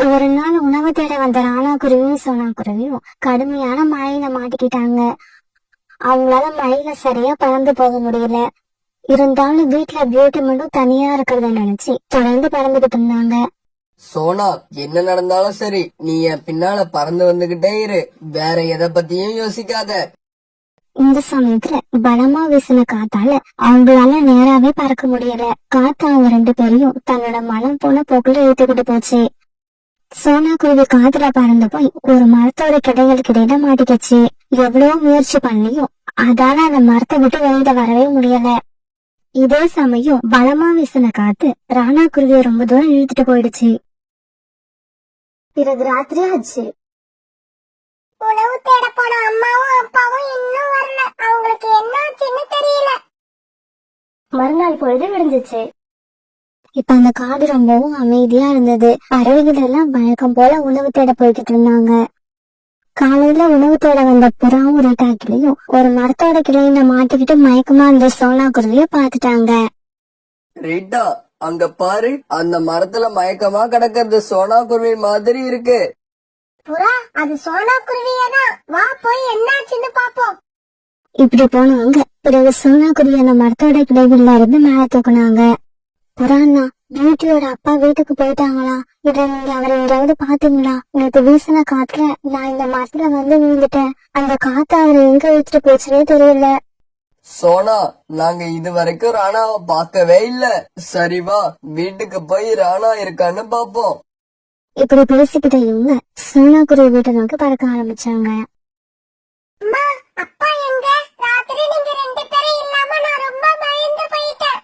ஒரு நாள் உணவு தேட வந்த ராணா குருவியும் சோனா குருவியும் கடுமையான மழையில மாட்டிக்கிட்டாங்க. அவங்களால மழையில சரியா பறந்து போக முடியல. இருந்தாலும் வீட்டுல பியூட்டி மட்டும் தனியா இருக்கிறத நினைச்சு தொடர்ந்து பறந்துகிட்டு இருந்தாங்க. சோனா, என்ன நடந்தாலும் சரி, நீ என் பின்னால பறந்து வந்துகிட்டே இரு. வேற எதை பத்தியும் யோசிக்காத. இந்த சமயத்துல பலமா வீசின காத்தால அவங்களால நேராவே பறக்க முடியல. காத்து அவங்க 2 பேரையும் தன்னோட மனம் போன போக்குல இழுத்துக்கிட்டு போச்சு. சோனா குருவி காத்துல பறந்து போய் ஒரு மரத்தோட கிளைகளுக்கு இடையில மாட்டிக்கிச்சு. எவ்வளவு முயற்சி பண்ணியும் அதால அந்த மரத்தை விட்டு வெளியில வரவே முடியல. இதே சமயம் பலமா வீசின காத்து ராணா குருவியை ரொம்ப தூரம் இழுத்துட்டு போயிடுச்சு. பிறகு ராத்திரி ஆச்சு. உணவு தேட போன அம்மாவும் அப்பாவும் இன்னும் வரல. அவங்களுக்கு என்னாச்சுன்னு தெரியல. மறுநாள் பொழுது விடிஞ்சிச்சு. இப்ப அந்த காடு ரொம்பவும் அமைதியா இருந்தது. பறவைகள் எல்லாம் வழக்கம் போல உணவு தேட போய்கிட்டு இருந்தாங்க. காலையில உணவு தேட வந்த புறாவும் ரீட்டாக்கிலையும் ஒரு மரத்தோட கிளையில மாட்டிக்கிட்டு மயக்கமா இருந்த சோனா குருவிய பாத்துட்டாங்க. ரீட்டா, அங்க பாரு, அந்த மரத்துல மயக்கமா கிடக்கிறது சோனா குருவி மாதிரி இருக்கு. புறா, அது சோனா குருவியதான். வா போய் என்னாச்சுன்னு பாப்போம். இப்படி போனவங்க பிறகு சோனா குருவி அந்த மரத்தோட கிளைகள்ல இருந்து மேல தூக்குனாங்க. புறாண்ணா, பியூட்டியோட அப்பா வீட்டுக்கு போயிட்டாங்களா? இத நீங்க அவரை எங்கேயாவது பாத்தீங்களா? நேற்று வீசின காத்துல நான் இந்த மரத்துல வந்து விழுந்துட்டேன். அந்த காத்து அவரை எங்க வச்சுட்டு போச்சுன்னே தெரியல. சோனா, நாங்க இது வரைக்கும் ராணாவை பார்க்கவே இல்ல. சரி வா, வீட்டுக்கு போய் ராணா இருக்கான்னு பாப்போம். இப்படி பேசிக்கிட்ட இவங்க சோனா குருவி வீட்டை நோக்கி பறக்க ஆரம்பிச்சாங்க. அம்மா, அப்பா எங்க? ராத்திரி நீங்க 2 பேரும் இல்லாம நான் ரொம்ப பயந்து போயிட்டேன்.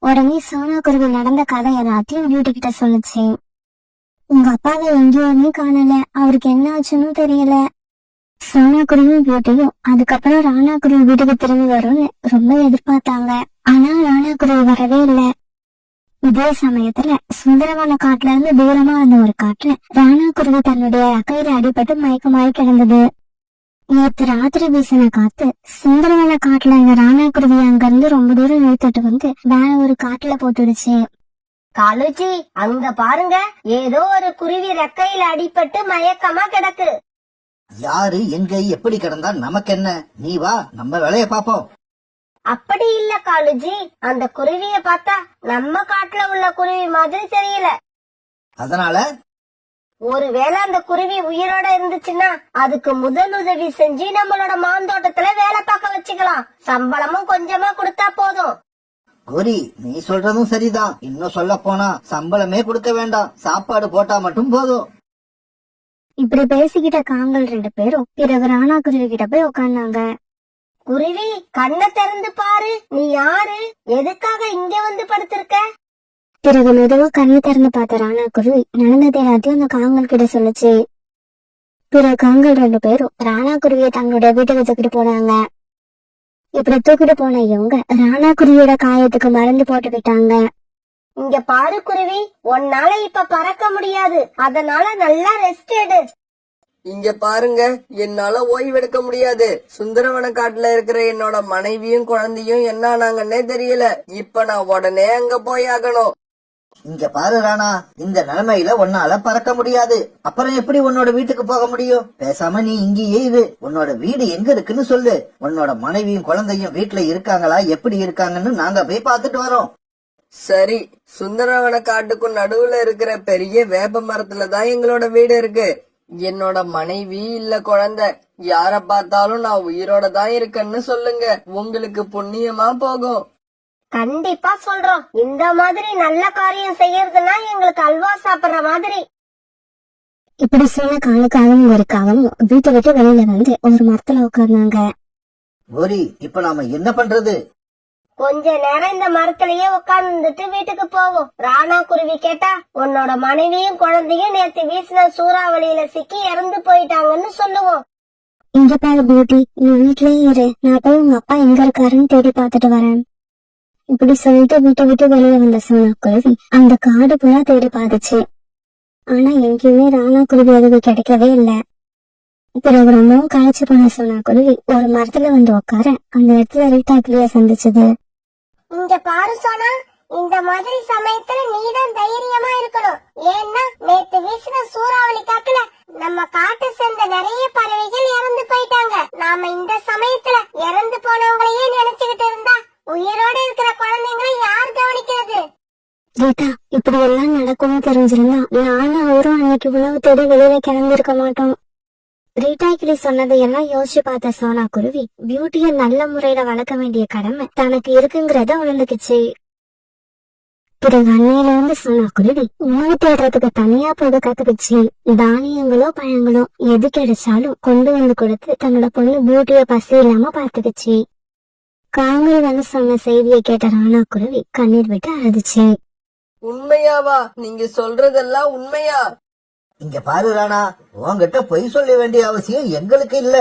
உடனே சோனா குருவி நடந்த கதை எல்லாத்தையும் பியூட்டி கிட்ட சொல்லுச்சு. உங்க அப்பாவை எங்கேயுமே காணல, அவருக்கு என்ன ஆச்சுன்னு தெரியல. சோனா குருவியும் பியூட்டியும் அதுக்கப்புறம் ராணா குருவி வீட்டுக்கு திரும்பி வரும்னு ரொம்ப எதிர்பார்த்தாங்க. ஆனா ராணா குருவி வரவே இல்லை. இதே சமயத்துல சுந்தரவன காட்டுல இருந்து தூரமா இருந்த ஒரு காட்டுல ராணா குருவி தன்னுடைய அக்கையில அடிபட்டு மயக்கமாயி கிடந்தது. நேற்று ராத்திரி வீசின காத்து சுந்தரவன காட்டுல இருந்த ராணா குருவி அங்க இருந்து ரொம்ப தூரம் இழுத்துட்டு வந்து வேற ஒரு காட்டுல போட்டுடுச்சு. காலுச்சி, அங்க பாருங்க, ஏதோ ஒரு குருவி ரெக்கையில அடிபட்டு மயக்கமா கிடக்கு. யாரு எங்க எப்படி கிடந்தா நமக்கு என்ன? நீ வா, நம்ம வேலைய பாப்போம். அப்படி இல்ல காலுஜி, அந்த குருவிய பார்த்தா நம்ம காட்டுல உள்ள குருவி மாதிரி தெரியல. அதனால ஒருவேளை அந்த குருவி உயிரோட இருந்துச்சுன்னா அதுக்கு முதல் உதவி செஞ்சு நம்மளோட மாந்தோட்டத்துல வேலை பார்க்க வச்சுக்கலாம். சம்பளமும் கொஞ்சமா கொடுத்தா போதும். கோரி, நீ சொல்றதும் சரிதான். இன்னும் சொல்ல போனா சம்பளமே கொடுக்க வேண்டாம், சாப்பாடு போட்டா மட்டும் போதும். இப்படி பேசிக்கிட்ட காங்கள் 2 பேரும் பிறகு ராணா குருவி கிட்ட போய் உட்கார்ந்தாங்க. குருவி, கண்ணை திறந்து பாரு. நீ யாரு? எதுக்காக இங்க வந்து படுத்திருக்க? பிறகு மெதுவா கண்ணு திறந்து பார்த்த ராணா குருவி நடந்தது எல்லாத்தையும் அந்த காங்கள் கிட்ட சொல்லுச்சு. பிறகு காங்கள் 2 பேரும் ராணா குருவியை தங்களுடைய வீட்டுக்கு தூக்கிட்டு போனாங்க. இப்படி தூக்கிட்டு போன இவங்க ராணா குருவியோட காயத்துக்கு மருந்து போட்டுக்கிட்டாங்க. இங்க பாரு குருவி, உன்னால இப்ப பறக்க முடியாது. அதனால நல்லா ரெஸ்ட் எடு. இங்க பாருங்க, என்னால ஓய்வெடுக்க முடியாது. சுந்தரவன காட்டுல இருக்கிற என்னோட மனைவியும் குழந்தையும் என்ன ஆனாங்கன்னே தெரியல. இப்ப நான் உடனே அங்க போய் ஆகணும். இங்க பாரு ராணா, இந்த நிலைமையில உன்னால பறக்க முடியாது. அப்புறம் எப்படி உன்னோட வீட்டுக்கு போக முடியும்? பேசாம நீ இங்கேயே இரு. உன்னோட வீடு எங்க இருக்குன்னு சொல்லு. உன்னோட மனைவியும் குழந்தையும் வீட்டுல இருக்காங்களா, எப்படி இருக்காங்கன்னு நாங்க போய் பாத்துட்டு வரோம். சரி, சுந்தரவன காட்டுக்கும் நடுவுல இருக்கிற பெரிய வேப்ப மரத்துலதான் எங்களோட வீடு இருக்கு. என்னோட மனைவி இல்ல குழந்தை யார பார்த்தாலும் நான் உயிரோட தான் இருக்கேன்னு சொல்லுங்க. உங்களுக்கு புண்ணியமா போகும். கண்டிப்பா சொல்றோம். இந்த மாதிரி நல்ல காரியம் செய்யறதுன்னா எங்களுக்கு அல்வா சாப்பிடுற மாதிரி. இப்படி சொன்ன காலுக்காகவும் ஒருக்காகவும் வீட்டை விட்டு வெளியில வந்து ஒரு மரத்துல உட்கார்ந்தாங்க. கோரி, இப்ப நாம என்ன பண்றது? கொஞ்ச நேரம் இந்த மரத்திலேயே உட்கார்ந்துட்டு வீட்டுக்கு போவோம். ராணா குருவி கேட்டா உன்னோட மனைவியும் குழந்தையும் நேத்து வீசின சூறாவளியில சிக்கி இறந்து போயிட்டாங்கன்னு சொல்லுவோம். இங்க பாரு பியூட்டி, நீ வீட்லயே இரு. நான் போய் உங்க அப்பா எங்க இருக்காருன்னு தேடி பாத்துட்டு வரேன். இப்படி சொல்லிட்டு வீட்டை விட்டு வெளியே வந்த சோனா குருவி அந்த காடு புறா தேடி பாத்துச்சு. ஆனா எங்கேயுமே ராணா குருவி எதுவும் கிடைக்கவே இல்லை. பிறகு ரொம்பவும் களைச்சு போன சோனா குருவி ஒரு மரத்துல வந்து உட்கார அந்த இடத்துல ரீட்டாக்கிளிய சந்திச்சது. இங்க பாரு சோனா, இந்த மாதிரி சமயத்துல நீதான் தைரியமா இருக்கணும். ஏன்னா நேத்து வீசின சூறாவளி காத்துல நம்ம காட்டு சேர்ந்த நிறைய பறவைகள் இறந்து போயிட்டாங்க. நாம இந்த சமயத்துல இறந்து போனவங்களையே நினைச்சுக்கிட்டு இருந்தா உயிரோட இருக்கிற குழந்தைங்களை யார் கவனிக்கிறது? ரீதா, இப்படி எல்லாம் நடக்கும்னு தெரிஞ்சிருந்தா நானும் அவரும் அன்னைக்கு உணவு தேடி வெளியில கிளம்பிருக்க மாட்டோம். ரீட்டா இப்படி சொன்னதை எல்லாம் யோசிச்சு பார்த்த சோனா குருவி பியூட்டிய நல்ல முறையில வளர்க்க வேண்டிய கடமை தனக்கு இருக்குங்கிறத உணர்ந்துக்குச்சு. பிறகு அன்னையில இருந்து சோனா குருவி உணவு தேடுறதுக்கு தனியா போக கத்துக்குச்சு. தானியங்களோ பழங்களோ எது கிடைச்சாலும் கொண்டு வந்து கொடுத்து தன்னோட பொண்ணு பியூட்டிய பசி இல்லாம பாத்துக்குச்சு. காங்கள் வந்து சொன்ன செய்தியை கேட்ட ராணா குருவி கண்ணீர் விட்டு அழுதுச்சு. உண்மையாவா? நீங்க சொல்றதெல்லாம் உண்மையா? இங்க பாரு ராணா, உன்கிட்ட பொய் சொல்ல வேண்டிய அவசியம் எங்களுக்கு இல்ல.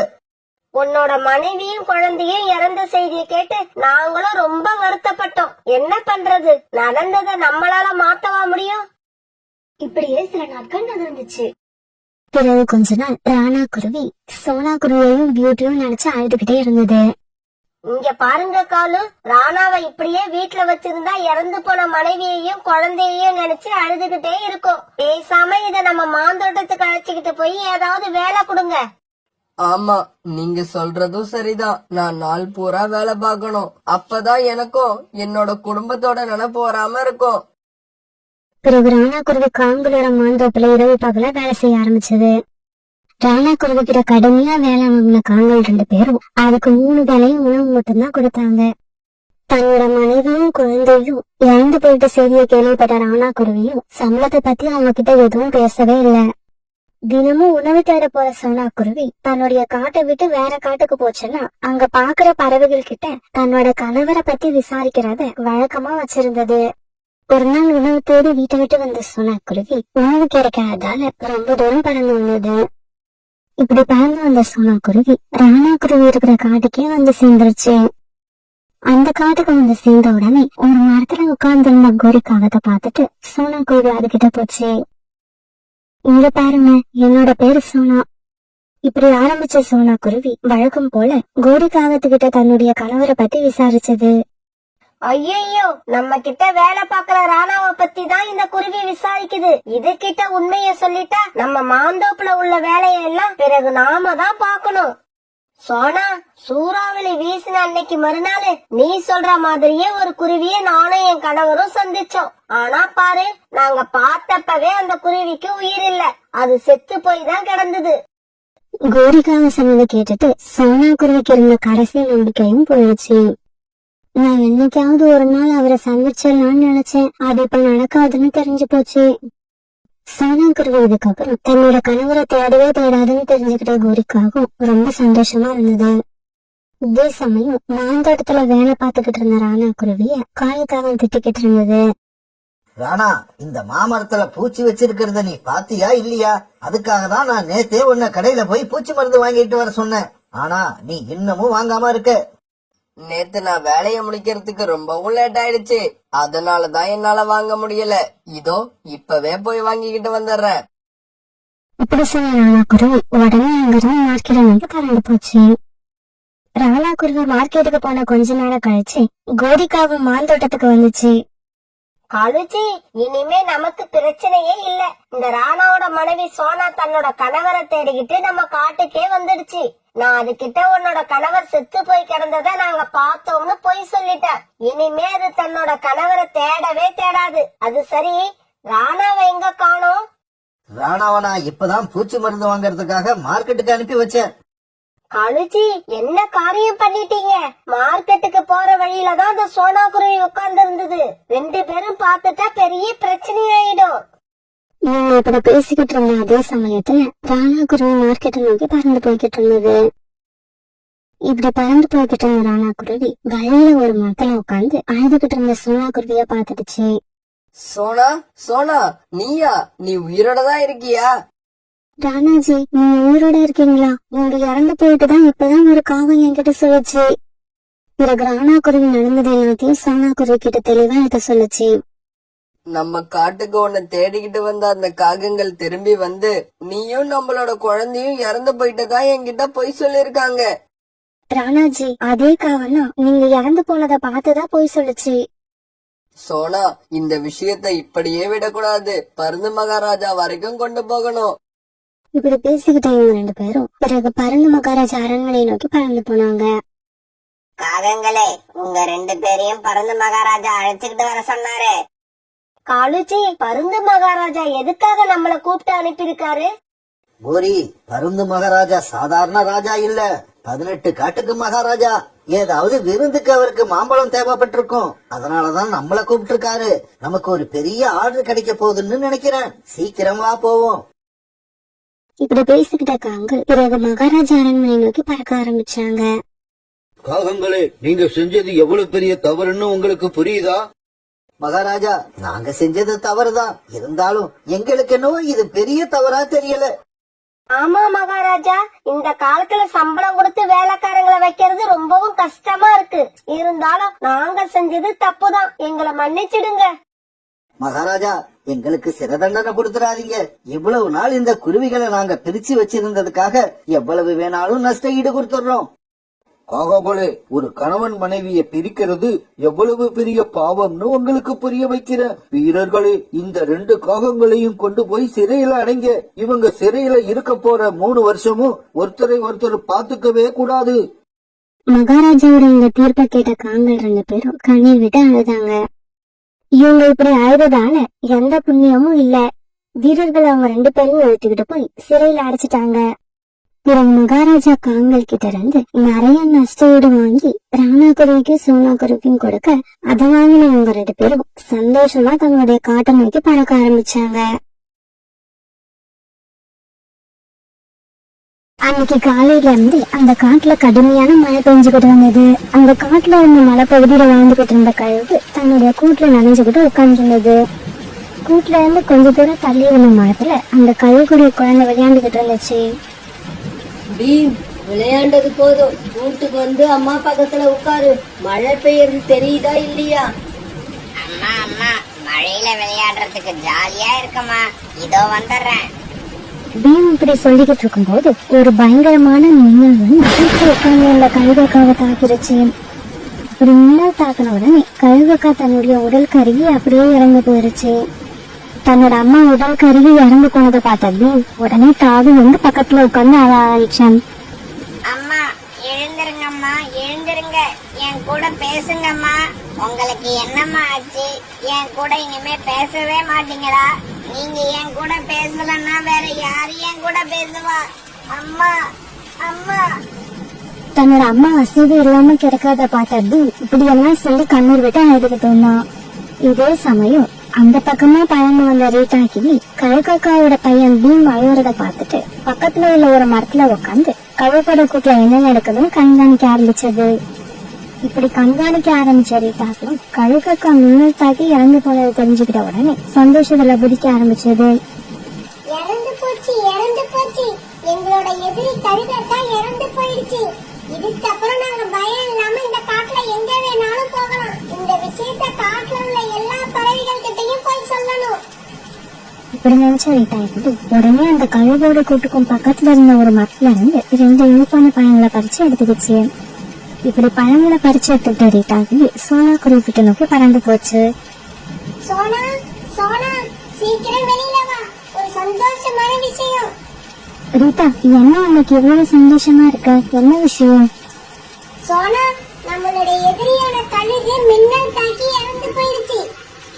உன்னோட மனைவியும் குழந்தையும் இறந்த செய்தியை கேட்டு நாங்களும் ரொம்ப வருத்தப்பட்டோம். என்ன பண்றது? நடந்ததை நம்மளால மாத்தவா முடியும்? இப்படியே சில நாட்கள் நடந்துச்சு. பிறகு கொஞ்ச நாள் ராணா குருவி சோனா குருவியையும் பியூட்டியும் நினைச்சு அழுதுகிட்டே இருந்தது. இங்க பாருங்க காலு, ராணாவை இப்படியே வீட்டுல வச்சிருந்தா இறந்து போன மனைவியையும் குழந்தையையும் நினைச்சு அழுதுகிட்டே இருக்கும். பேசாம இத நம்ம மாந்தோட்டத்துக்கு அழைச்சுக்கிட்டு போய் ஏதாவது வேலை கொடுங்க. ஆமா, நீங்க சொல்றதும் சரிதான். நான் நாள் பூரா வேலை பார்க்கணும். அப்பதான் எனக்கும் என்னோட குடும்பத்தோட நினைப்பு வராம இருக்கும். பிறகு ராணா குருவி காங்களோட மாந்தோப்புல இரவு பகல வேலை செய்ய ஆரம்பிச்சது. ராணா குருவி கிட்ட கடுமையா வேலை வாங்கின காங்கள் 2 பேரும் அதுக்கு 3 வேலையும் உணவு மட்டும்தான் கொடுத்தாங்க. தன்னோட மனைவியும் குழந்தையும் இறந்து போயிட்ட செய்தியை கேள்விப்பட்ட ராணா குருவியும் சம்பளத்தை பத்தி அவங்க கிட்ட எதுவும் பேசவே இல்ல. தினமும் உணவு தேட போற சோனா குருவி தன்னுடைய காட்டை விட்டு வேற காட்டுக்கு போச்சுன்னா அங்க பாக்குற பறவைகள் கிட்ட தன்னோட கணவரை பத்தி விசாரிக்கிறத வழக்கமா வச்சிருந்தது. ஒரு நாள் உணவு தேடி வீட்டை விட்டு வந்த சோனா குருவி உணவு கிடைக்காததால ரொம்ப தூரம் பறந்து வந்தது. இப்படி பறந்து வந்த சோனா குருவி ராணா குருவி இருக்கிற காட்டுக்கே வந்து சேர்ந்துருச்சு. அந்த காட்டுக்கு வந்து சேர்ந்த உடனே ஒரு மரத்துல உட்கார்ந்திருந்த கோரிக்காகத்தை பார்த்துட்டு சோனா குருவி அதுகிட்ட போச்சு. இங்க பாருங்க, என்னோட பேரு சோனா. இப்படி ஆரம்பிச்ச சோனா குருவி வழக்கம் போல கோரிக்காகத்துக்கிட்ட தன்னுடைய கணவரை பத்தி விசாரிச்சது. ஐயோ, நம்ம கிட்ட வேலை பாக்குற ராணாவை பத்தி தான் இந்த குருவி விசாரிக்குது. இது கிட்ட உண்மைய சொல்லிட்டா நம்ம மாந்தோப்புல உள்ள வேலையெல்லாம் பிறகு நாம தான் பாக்கணும். சோனா, சூறாவளி வீசின அன்னைக்கு மறுநாள் நீ சொல்ற மாதிரியே ஒரு குருவிய நானும் என் கணவரும் சந்திச்சோம். ஆனா பாரு, நாங்க பார்த்தப்பவே அந்த குருவிக்கு உயிர் இல்ல, அது செத்து போய் தான் கிடந்தது. கோரிக்காக சொன்னதை கேட்டுட்டு சோனா குருவிக்கு இருந்த கடைசி நம்பிக்கையும் போயிடுச்சு. நான் என்னைக்காவது ஒரு நாள் அவரை சந்திச்சிடலாம்னு நினைச்சேன். அது இப்ப நடக்காதுன்னு தெரிஞ்சு போச்சு. சோனா குருவி இதுக்கப்புறம் தன்னோட கணவரை தேடவே தேடாதுன்னு தெரிஞ்சுக்கிட்ட கோரிக்காகவும் ரொம்ப சந்தோஷமா இருந்தது. இதே சமயம் மாந்தோட்டத்துல வேலை பார்த்துக்கிட்டு இருந்த ராணா குருவிய காலுக்காக திட்டிக்கிட்டு இருந்தது. ராணா, இந்த மாமரத்துல பூச்சி வச்சிருக்கிறத நீ பாத்தியா இல்லையா? அதுக்காக தான் நான் நேத்தே உன்னை கடையில போய் பூச்சி மருந்து வாங்கிட்டு வர சொன்னேன். ஆனா நீ இன்னமும் வாங்காம இருக்க. நேத்து நான் வேலைய முடிக்கிறதுக்கு ரொம்பவும் லேட் ஆயிடுச்சு. அதனாலதான் என்னால வாங்க முடியல. இதோ இப்பவே போய் வாங்கிக்கிட்டு வந்துடுறேன். இப்படி சொன்ன ராணா குருவி உடனே அங்கிருந்து மார்க்கெட் நோக்கி பறந்து போச்சு. ராணா குருவி மார்க்கெட்டுக்கு போன கொஞ்ச நேரம் கழிச்சு கோரிக்காவும் மாந்தோட்டத்துக்கு வந்துச்சு. கழுச்சி, இனிமே நமக்கு பிரச்சனையே இல்ல. இந்த ராணாவோட மனைவி சோனா தன்னோட கணவரை தேடிக்கிட்டு நம்ம காட்டுக்கே வந்துடுச்சு. நான் அதுகிட்ட உன்னோட கணவர் செத்து போய் கிடந்தத நாங்க பார்த்தோம்னு பொய் சொல்லிட்டேன். இனிமே அது தன்னோட கணவரை தேடவே தேடாது. அது சரி, ராணாவை எங்க காணோம்? ராணாவை நான் இப்பதான் பூச்சி மருந்து வாங்கறதுக்காக மார்க்கெட்டுக்கு அனுப்பி வச்சேன். கழுச்சி, என்ன காரியம் பண்ணிட்டீங்க? மார்க்கெட்டுக்கு போற வழியில தான் அந்த சோனா குருவி உட்கார்ந்து இருந்தது. 2 பேரும் பார்த்துட்டா பெரிய பிரச்சனை ஆயிடும். இவங்க இப்படி பேசிக்கிட்டு இருந்த அதே சமயத்துல ராணா குருவி மார்க்கெட்டை நோக்கி பறந்து போய்கிட்டு இருந்தது. இப்படி பறந்து போய்கிட்டு இருந்த ராணா குருவி வழியில ஒரு மரத்துல உட்கார்ந்து அழுதுகிட்டு இருந்த சோனா குருவிய பாத்துடுச்சு. சோனா, சோனா, நீயா? நீ உயிரோட தான் இருக்கியா? ராணாஜி, நீங்க உயிரோட இருக்கீங்களா? நீங்க இறந்து போயிட்டுதான் இப்பதான் ஒரு காகம் என்கிட்ட சொல்லுச்சு. பிறகு ராணா குருவி நடந்தது எல்லாத்தையும் சோனா குருவி கிட்ட தெளிவா எடுத்து சொல்லுச்சு. நம்ம காட்டுக்கு உன்னை தேடிக்கிட்டு வந்த அந்த காகங்கள் திரும்பி வந்து நீயும் நம்மளோட குழந்தையும் இறந்து போயிட்டதா என்கிட்ட பொய் சொல்லிருக்காங்க. ராணாஜி, அதே காவனா நீங்க இறந்து போனதை பார்த்துதான் பொய் சொல்லுச்சு. சோனா, இந்த விஷயத்தை இப்படியே விடக்கூடாது. பருந்து மகாராஜா வரைக்கும் கொண்டு போகணும். இப்படி பேசிக்கிட்ட இவங்க 2 பேரும் பிறகு பருந்து மகாராஜா அரண்மனையை நோக்கி பறந்து போனாங்க. காகங்களே, உங்க 2 பேரையும் பருந்து மகாராஜா அழைச்சுக்கிட்டு வர சொன்னாரு. காலுச்சி, பருந்து மகாராஜா எதுக்காக நம்மள கூப்பிட்டு அனுப்பியிருக்காரு? கோரி, பருந்து மகாராஜா சாதாரண ராஜா இல்ல, 18 காட்டுக்கு மகாராஜா. ஏதாவது விருந்துக்கு அவருக்கு மாம்பழம் தேவைப்பட்டிருக்கும், அதனாலதான் நம்மள கூப்பிட்டு இருக்காரு. நமக்கு ஒரு பெரிய ஆர்டர் கிடைக்க போகுதுன்னு நினைக்கிறேன். சீக்கிரம் வா போவோம். இப்படி பேசிக்கிட்ட காங்கள் பிறகு மகாராஜா அரண்மனை நோக்கி பறக்க ஆரம்பிச்சாங்க. காகங்களே, நீங்க செஞ்சது எவ்வளவு பெரிய தவறுன்னு உங்களுக்கு புரியுதா? மகாராஜா, நாங்க செஞ்சது தவறுதான், இருந்தாலும் எங்களுக்கு என்னவோ இது பெரிய தவறா தெரியல. ஆமா மகாராஜா, இந்த காலத்துல சம்பளம் கொடுத்து வேலைக்காரங்களை வைக்கிறது ரொம்பவும் கஷ்டமா இருக்கு. இருந்தாலும் நாங்க செஞ்சது தப்புதான், எங்களை மன்னிச்சிடுங்க. மகாராஜா, எங்களுக்கு சிறை தண்டனை கொடுத்துறாதீங்க. இவ்வளவு நாள் இந்த குருவிகளை நாங்க பிரிச்சு வச்சிருந்ததுக்காக எவ்வளவு வேணாலும் நஷ்ட ஈடு கொடுத்துடுறோம். காகங்களே, ஒரு கணவன் மனைவியை பிரிக்கிறது எவ்வளவு பெரிய பாவம்னு உங்களுக்கு புரிய வைக்கிறேன். வீரர்களே, இந்த 2 காகங்களையும் கொண்டு போய் சிறையில அடைங்க. இவங்க சிறையில இருக்க போற 3 வருஷமும் ஒருத்தரை ஒருத்தர் பாத்துக்கவே கூடாது. மகாராஜாவோட இந்த தீர்ப்பை கேட்ட காங்கள் 2 பேரும் கண்ணீர் விட்டு அழுதாங்க. இவங்க இப்படி அழுததால எந்த புண்ணியமும் இல்ல. வீரர்கள் அவங்க 2 பேரையும் எடுத்துக்கிட்டு போய் சிறையில அடைச்சிட்டாங்க. பிறகு மகாராஜா காங்கள் கிட்ட இருந்து நிறைய நஷ்டஈடு வாங்கி ராணா குருவிக்கும் சோனா குருவிக்கும் கொடுக்க, அதை வாங்கின இவங்க 2 பேரும் சந்தோஷமா தங்களுடைய காட்டை நோக்கி பறக்க ஆரம்பிச்சாங்க. அன்னைக்கு காலையில இருந்து அந்த காட்டுல கடுமையான மழை பெஞ்சுக்கிட்டு வந்தது. அந்த காட்டுல இருந்த மலைப்பகுதியில வாழ்ந்துகிட்டு இருந்த கழுகு தன்னுடைய கூட்டுல நனைஞ்சுக்கிட்டு உட்கார்ந்துருந்தது. கூட்டுல இருந்து கொஞ்ச தூரம் தள்ளி இருந்த மரத்துல அந்த கழுகுடைய குழந்தை விளையாண்டுகிட்டு இருந்துச்சு. பீம், விளையாண்டது போதும், வீட்டுக்கு வந்து அம்மா பக்கத்துல உட்காரு. மழை பெய்யறது தெரியுதா இல்லையா? அம்மா அம்மா, மழையில விளையாடுறதுக்கு ஜாலியா இருக்கமா, இதோ வந்துடுறேன். பீம் இப்படி சொல்லிக்கிட்டு இருக்கும்போது ஒரு பயங்கரமான மின்னல் வந்து உட்கார்ந்து அந்த கழுகக்காவை தாக்கிருச்சு. இப்படி மின்னல் தாக்கின உடனே கழுகக்கா தன்னுடைய உடல் கருகி அப்படியே இறந்து போயிருச்சு. தன்னோட அம்மா உடல் கருகி இறந்து போனதை பார்த்த பீம் உடனே தாவி வந்து பக்கத்துல உட்கார்ந்து அழ ஆரம்பிச்சான். அம்மா எழுந்திருங்கம்மா, எழுந்திருங்க, என் கூட பேசுங்கம்மா. உங்களுக்கு என்னம்மா ஆச்சு? என் கூட இனிமே பேசவே மாட்டீங்களா? நீங்க என் கூட பேசலன்னா வேற யாரு என் கூட பேசுவா? அம்மா அம்மா. தன்னோட அம்மா அசைவு இல்லாம கிடக்காத பார்த்த பீம் இப்படி எல்லாம் சொல்லி கண்ணீர் விட்டு அழுதுகிட்டு இருந்தான். இதே சமயம் அந்த பக்கமா பழந்து வந்த ரீட்டா கிளி கழுகக்காவோட பையன் பீம் அழுவுறத பார்த்துட்டு பக்கத்துல உள்ள ஒரு மரத்துல உட்காந்து கழுகோட கூட்டுல என்ன நடக்குதுன்னு கண்காணிக்க ஆரம்பிச்சது. இப்படி கண்காணிக்க ஆரம்பிச்ச ரீட்டா கிளி கழுகக்கா மின்னல் தாக்கி இறந்து போனதை தெரிஞ்சுக்கிட்ட உடனே சந்தோஷத்துல குதிக்க ஆரம்பிச்சது. இறந்து போச்சு, இறந்து போச்சு, எங்களோட எதிரி கழுகக்கா இறந்து போயிடுச்சு. இதுக்கப்புறம் நாங்க பயம் இல்லாம இந்த காட்டுல எங்க வேணாலும் போகலாம். இந்த விஷயத்த காட்டுல உள்ள எல்லா பறவைகள் கிட்டையும் போய் சொல்லணும். இப்படி நினைச்ச ரீட்டா கிளி உடனே அந்த கழுகோட கூட்டுக்கும் பக்கத்துல இருந்த ஒரு மரத்துல இருந்து 2 இனிப்பான பழங்களை பறிச்சு எடுத்துக்கிச்சு. இப்படி பழங்களை பறிச்சு எடுத்துக்கிட்ட ரீட்டா கிளி சோனா குருவி கிட்ட நோக்கி பறந்து போச்சு. சோனா சோனா, சீக்கிரம் வெளியில வா, ஒரு சந்தோஷமான விஷயம். ரீட்டா, என்ன உனக்கு இவ்வளவு சந்தோஷமா இருக்க? என்ன விஷயம்? சோனா, நம்மளுடைய எதிரியான கழுகு மின்னல் தாக்கி இறந்து போயிடுச்சு.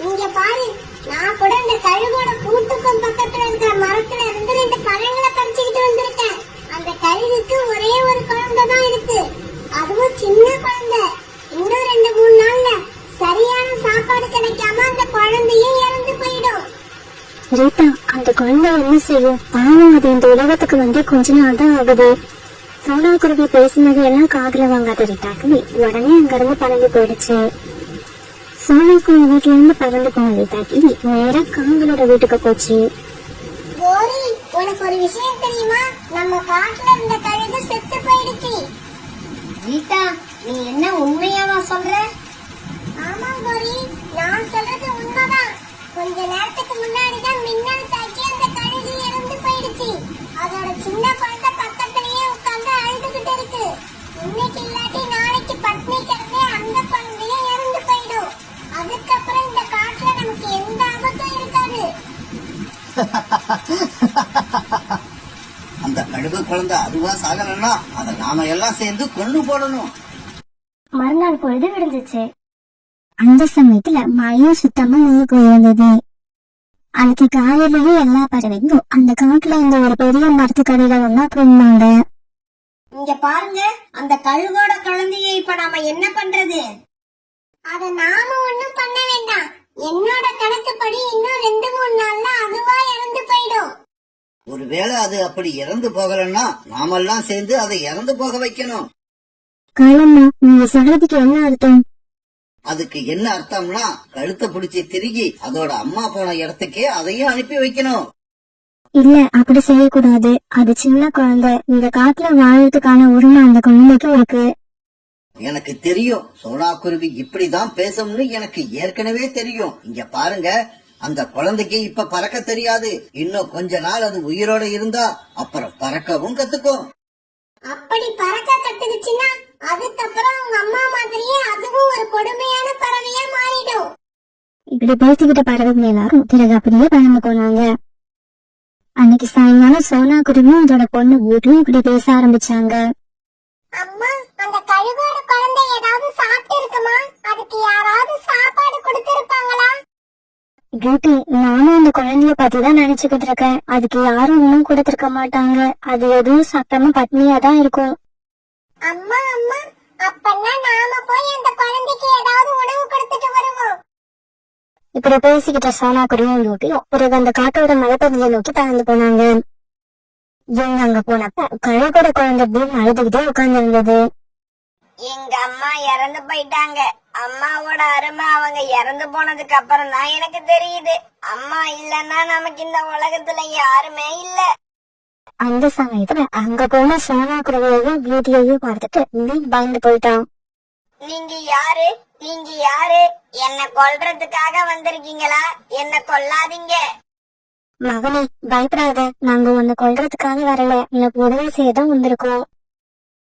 இங்க பாரு, நான் கூட அந்த கழுகோட கூட்டுக்கும் பக்கத்துல இருக்கிற மரத்துல இருந்து 2 பழங்களை பறிச்சுக்கிட்டு வந்திருக்கேன். அந்த கழுகுக்கு ஒரே ஒரு குழந்தை தான் இருக்கு, அதுவும் சின்ன குழந்தை. இன்னும் 2-3 நாள்ல சரியான சாப்பாடு கிடைக்காம அந்த குழந்தையும் இறந்து போயிடும். ரீட்டா, அந்த குழந்தை என்ன செய்யும்? பாவம், அது இந்த உலகத்துக்கு வந்து கொஞ்ச நாள் தான் ஆகுது. சோனா குருவி பேசினது எல்லாம் காதுல வாங்காத ரீட்டாக்கு உடனே அங்க இருந்து பறந்து போயிடுச்சு. சோனா குருவி வீட்டுல இருந்து பறந்து போன ரீட்டாக்கு நேரா காங்களோட வீட்டுக்கு போச்சு. கோரி, உனக்கு ஒரு விஷயம் தெரியுமா? நம்ம காட்டுல இருந்த கழுகு செத்து போயிடுச்சு. கீதா, நீ என்ன உண்மையாவா சொல்ற? ஆமா கோரி, நான் சொல்றது உண்மைதான். கொஞ்ச நேரத்துக்கு முன்னாடிதான் மின்னல் தாக்கி அந்த கழுகு இறந்து போயிடுச்சு. அதோட சின்ன குழந்தை பக்கத்திலேயே உட்கார்ந்து அழுதுகிட்டு இருக்கு. இன்னைக்கு இல்லாட்டி நாளைக்கு பட்னி கிடந்தே அந்த குழந்தையும் இறந்து போயிடும். அதுக்கப்புறம் அந்த கழுகு குழந்தை அதுவா சாகலன்னா அதை நாம எல்லாம் சேர்ந்து கொண்டு போடணும். மறுநாள் பொழுது விடிஞ்சிச்சு. அந்த சமயத்துல மழையும் சுத்தமா ஊருக்கு இருந்தது. அதுக்கு காலையிலேயே எல்லா பறவைகளும் அந்த காட்டுல இருந்த ஒரு பெரிய மரத்துக்கடியில ஒன்னா போனாங்க. இங்க பாருங்க, அந்த கழுகோட குழந்தைய இப்ப நாம என்ன பண்றது? அத நாம ஒண்ணும் பண்ண வேண்டாம். என்னோட கணக்குப்படி இன்னும் 2-3 நாள்ல அதுவா இறந்து போயிடும். ஒருவேளை அது அப்படி இறந்து போகலன்னா நாமெல்லாம் சேர்ந்து அதை இறந்து போக வைக்கணும். காலம்மா, நீங்க சொல்றதுக்கு என்ன அர்த்தம்? அதுக்கு என்ன அர்த்தம்னா கழுத்தை பிடிச்சி திருகி அதோட அம்மா போன இடத்துக்கே அதையும் அனுப்பி வைக்கணும். இல்ல, அப்படி செய்யக்கூடாது. அது சின்ன குழந்தை. இந்த காட்டுல வாழறதுக்கான உரிமை அந்த குழந்தைக்கு இருக்கு. எனக்கு தெரியும், சோனா குருவி இப்படிதான் பேசும்னு எனக்கு ஏற்கனவே தெரியும். இங்க பாருங்க, அந்த குழந்தைக்கு இப்ப பறக்க தெரியாது. இன்னும் கொஞ்ச நாள் அது உயிரோட இருந்தா அப்புறம் பறக்கவும் கத்துக்கும். அப்படி பறக்க கத்துக்குச்சுன்னா அதுக்கப்புறம் உங்க அம்மா மாதிரியே அதுவும் ஒரு கொடுமையான பறவையா மாறிடும். இப்படி பேசிக்கிட்ட பறவைங்க எல்லாரும் பிறகு அப்படியே பறந்து போனாங்க. அன்னைக்கு சாயங்காலம் சோனா குருவியும் அதோட பொண்ணு வீட்லயும் இப்படி பேச ஆரம்பிச்சாங்க. அம்மா, அந்த கழுகோட குழந்தை ஏதாவது சாப்பிட்டு இருக்குமா? அதுக்கு யாராவது சாப்பாடு கொடுத்திருப்பாங்களா? பியூட்டி, நானும் அந்த குழந்தைய பத்திதான் நினைச்சுக்கிட்டு இருக்கேன். அதுக்கு யாரும் இன்னும் கொடுத்திருக்க மாட்டாங்க. அது எதுவும் சாப்பிடாம பட்னியா தான் இருக்கும். அம்மா அம்மா, அப்பன்னா நாம போய் அந்த குழந்தைக்கு ஏதாவது உணவு கொடுத்துட்டு வருவோம். இப்படி பேசிக்கிட்ட சோனா குருவியும் பியூட்டியும் பிறகு அந்த காட்டோட மலைப்பகுதியை நோக்கி பறந்து போனாங்க. இவங்க அங்க போனப்ப கழுகோட குழந்தை பியூன் அழுதுகிட்டே உட்கார்ந்து இருந்தது. எங்க அம்மா இறந்து போயிட்டாங்க. அம்மாவோட அருமை அவங்க இறந்து போனதுக்கு அப்புறம் தான் எனக்கு தெரியுது. அம்மா இல்லன்னா நமக்கு இந்த உலகத்துல யாருமே இல்ல. அந்த சமயத்துல அங்க போன சோனா குருவியையும் பியூட்டியையும் பார்த்துட்டு பியூன் பயந்து போயிட்டான். நீங்க யாரு? நீங்க யாரு? என்ன கொல்றதுக்காக வந்திருக்கீங்களா? என்ன கொல்லாதீங்க. மகனே, பயப்படாத. நாங்க உன்னை கொல்றதுக்காக வரல, எனக்கு உதவி செய்யதான் வந்திருக்கோம்.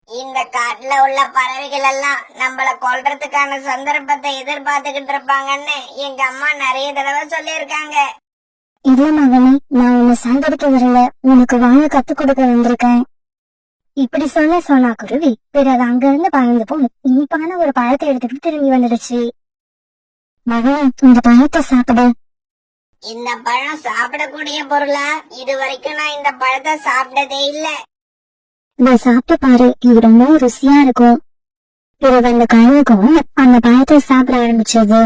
இந்த காட்டுல உள்ள பறவைகள் எல்லாம் நம்மள கொல்றதுக்கான சந்தர்ப்பத்தை எதிர்பார்த்துக்கிட்டு இருப்பாங்கன்னு எங்க அம்மா நிறைய தடவை சொல்லியிருக்காங்க. இல்ல மகனே, நான் உன்னை சாந்தடிக்க வரல, உனக்கு வாழ கத்துக் கொடுக்க வந்திருக்கேன். இப்படி சொல்ல சோனா குருவி பிறகு அங்க இருந்து பறந்து போய் இனிப்பான ஒரு பழத்தை எடுத்துக்கிட்டு திரும்பி வந்துடுச்சு. மகனே, இந்த பழத்தை சாப்பிடு. இந்த பழம் சாப்பிடக்கூடிய பொருளா? இது வரைக்கும் நான் இந்த பழத்தை சாப்பிட்டதே இல்ல. இதை சாப்பிட்டு பாரு, இது ரொம்ப ருசியா இருக்கும். பிறகு அந்த கழுகுக்கும் அந்த பழத்தை சாப்பிட ஆரம்பிச்சது.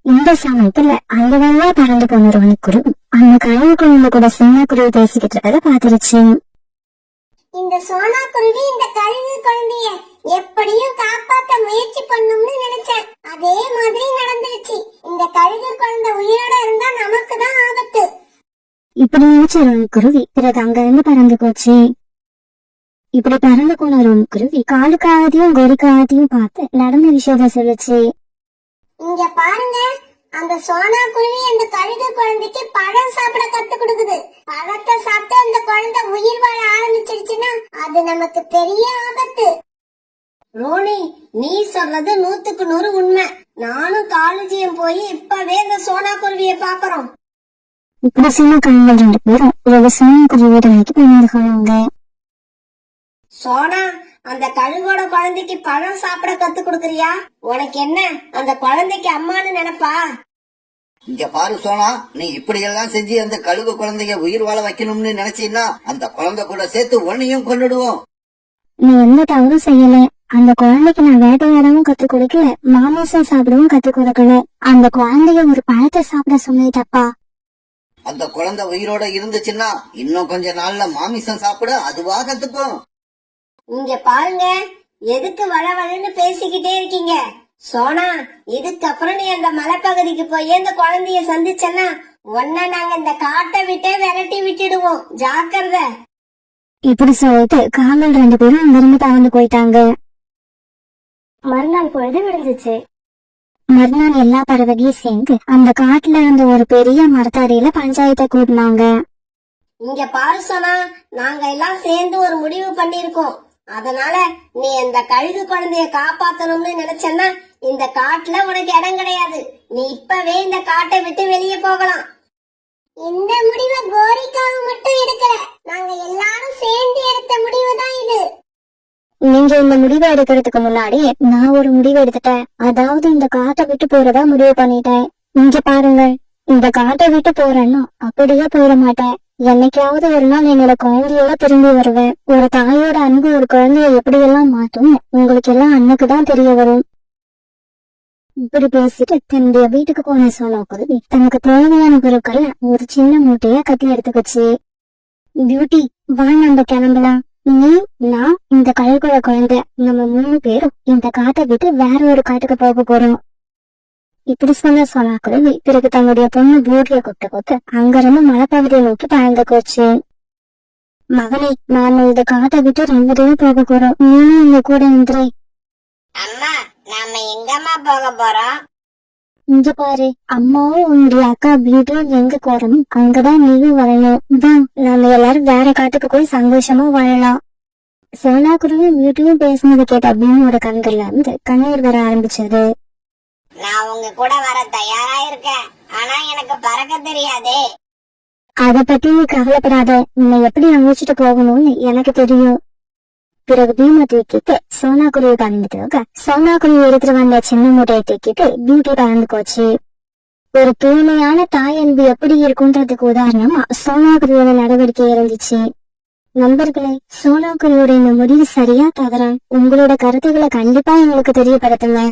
இந்த சமயத்துல அந்த வேலையா பறந்து போன ரோனிக்குருவி அந்த கழுகு குழந்தை கூட சோனா குருவி பேசிக்கிட்டு இருக்கத பாத்துருச்சு. இந்த சோனா குருவி இந்த கழுகு குழந்தைய எப்படியும் காப்பாத்த முயற்சி பண்ணும்னு நினைச்சேன். அதே மாதிரி நடந்துருச்சு. இந்த கழுகு குழந்தை உயிரோட இருந்தா நமக்கு தான் ஆபத்து. இப்படி நினைச்ச ரோனிக்குருவி பிறகு அங்க இருந்து பறந்து போச்சு. இப்படி பறந்து போன ரோனிக்குருவி காலுக்காகத்தையும் கொடிக்காகத்தையும் பார்த்து நடந்த விஷயத்த சொல்லுச்சு. இங்க பாருங்க, அந்த சோனா குருவி அந்த கழுகு குழந்தைக்கு பழம் சாப்பிட கத்து கொடுக்குது. பழத்தை சாப்பிட்டு அந்த குழந்தை உயிர் வாழ ஆரம்பிச்சிடுச்சுன்னா அது நமக்கு பெரிய ஆபத்து. ரோனி, நீ சொல்றது 100க்கு 100 உண்மை. நானும் காலேஜியம் போய் இப்பவே இந்த சோனா குருவியை பாக்குறோம். இப்படி சொன்ன கண்கள் 2 பேரும் பிறகு சோனா குருவி வீட்டை நோக்கி போனாங்க. சோனா, அந்த கழுகோட குழந்தைக்கு பழம் சாப்பிட கத்து கொடுக்கறியா? உனக்கு என்ன, அந்த குழந்தைக்கு அம்மான்னு நினைப்பா? இங்க பாரு சோனா, நீ இப்படி எல்லாம் செஞ்சு அந்த கழுகு குழந்தைய உயிர் வாழ வைக்கணும்னு நினைச்சீன்னா அந்த குழந்தை கூட சேர்த்து உன்னையும் கொன்னுடுவோம். நீ எந்த தவறும் செய்யல. அந்த குழந்தைக்கு நான் வேட்டையாடவும் கத்து கொடுக்கல, மாமிசம் சாப்பிடவும் கத்து கொடுக்கல. அந்த குழந்தைய ஒரு பழத்தை சாப்பிட சொன்னது தப்பா? அந்த குழந்தை உயிரோட இருந்துச்சுன்னா இன்னும் கொஞ்ச நாள்ல மாமிசம் சாப்பிட அதுவா கத்துக்கும். இங்க பாருங்க, எதுக்கு வளவளன்னு பேசிக்கிட்டே இருக்கீங்க? சோனா, இதுக்கப்புறம் நீ அந்த மலைப்பகுதிக்கு போய் அந்த குழந்தைய சந்திச்சனா உன்ன நாங்க இந்த காட்டை விட்டே விரட்டி விட்டுடுவோம். ஜாக்கிரதை. இப்படி சொல்லிட்டு காவல் 2 பேரும் அங்கிருந்து பறந்து போயிட்டாங்க. மறுநாள் பொழுது விழுந்துச்சு. மறுநாள் எல்லா பறவையும் சேர்ந்து அந்த காட்டுல இருந்த ஒரு பெரிய மரத்தடியில பஞ்சாயத்தை கூட்டினாங்க. இங்க பாரு சோனா, நாங்க எல்லாம் சேர்ந்து ஒரு முடிவு பண்ணிருக்கோம். அதனால நீ அந்த கழுகு குழந்தைய காப்பாத்தணும்னு நினைச்சன்னா இந்த காட்டுல உனக்கு இடம் கிடையாது. நீ இப்பவே இந்த காட்டை விட்டு வெளியே போகலாம். இந்த முடிவை கோரிக்காக மட்டும் எடுக்கல, நாங்க எல்லாரும் சேர்ந்து எடுத்த முடிவு தான் இது. நீங்க இந்த முடிவை எடுக்கிறதுக்கு முன்னாடி நான் ஒரு முடிவு எடுத்துட்டேன். அதாவது இந்த காட்டை விட்டு போறதா முடிவு பண்ணிட்டேன். இங்க பாருங்க, இந்த காட்டை விட்டு போறேன்னா அப்படியே போயிட மாட்டேன். என்னைக்காவது ஒரு நாள் என்னோட குழந்தையோட திரும்பி வருவேன். ஒரு தாயோட அன்பு ஒரு குழந்தைய எப்படி எல்லாம் மாற்றும் உங்களுக்கு எல்லாம் அன்னைக்குதான் தெரிய வரும். இப்படி பேசிட்டு தன்னுடைய வீட்டுக்கு போன சோனாக்குருவி தனக்கு தேவையான பொருட்கள் ஒரு சின்ன மூட்டைய கட்டி எடுத்துக்கிச்சு. பியூட்டி, வா நம்ம கிளம்பலாம். நீ, நான், இந்த கழுகுல குழந்தை, நம்ம 3 பேரும் இந்த காட்டை விட்டு வேற ஒரு காட்டுக்கு போக போறோம். இப்படி சொன்ன சோனாக்குருவி பிறகு தன்னுடைய பொண்ணு பியூட்டிய கூப்பிட்டு அங்கிருந்து மலைப்பகுதியை நோக்கி பயந்து போச்சு. மகனே, நாம இந்த காட்டை விட்டு ரொம்ப தூரம் போக போறோம். நீயும் இங்க கூட இருந்துரு. அம்மா, நாம எங்கம்மா போக போறோம்? இங்க பாரு, அம்மாவும் உன்னுடைய அக்கா பியூட்டியும் எங்க போறணும் அங்கதான் நீயும் வரணும். நாம எல்லாரும் வேற காட்டுக்கு போய் சந்தோஷமா வாழலாம். சோனாக்குருவி பியூட்டியும் பேசினது கேட்ட பியூனோட கண்கள்ல இருந்து கண்ணீர் வர ஆரம்பிச்சது. நான் உங்க கூட வர தயாரா இருக்கேன், ஆனா எனக்கு பறக்க தெரியாதே. அத பத்தி நீ கவலைப்படாத, உன்னை எப்படி அழைச்சிட்டு போகணும்னு எனக்கு தெரியும். பிறகு பீமா தூக்கிட்டு சோனாக்குருவி பறந்துட்டு சோனாக்குருவி எடுத்துட்டு வந்த சின்ன மூட்டையை தூக்கிட்டு பியூட்டி பறந்து போச்சு. ஒரு தூய்மையான தாயன்பு எப்படி இருக்குன்றதுக்கு உதாரணமா சோனாக்குருவியோட நடவடிக்கை இருந்துச்சு. நண்பர்களே, சோனாக்குருவியோட இந்த முடிவு சரியா தவறா? உங்களோட கருத்துக்களை கண்டிப்பா எங்களுக்கு தெரியப்படுத்துங்க.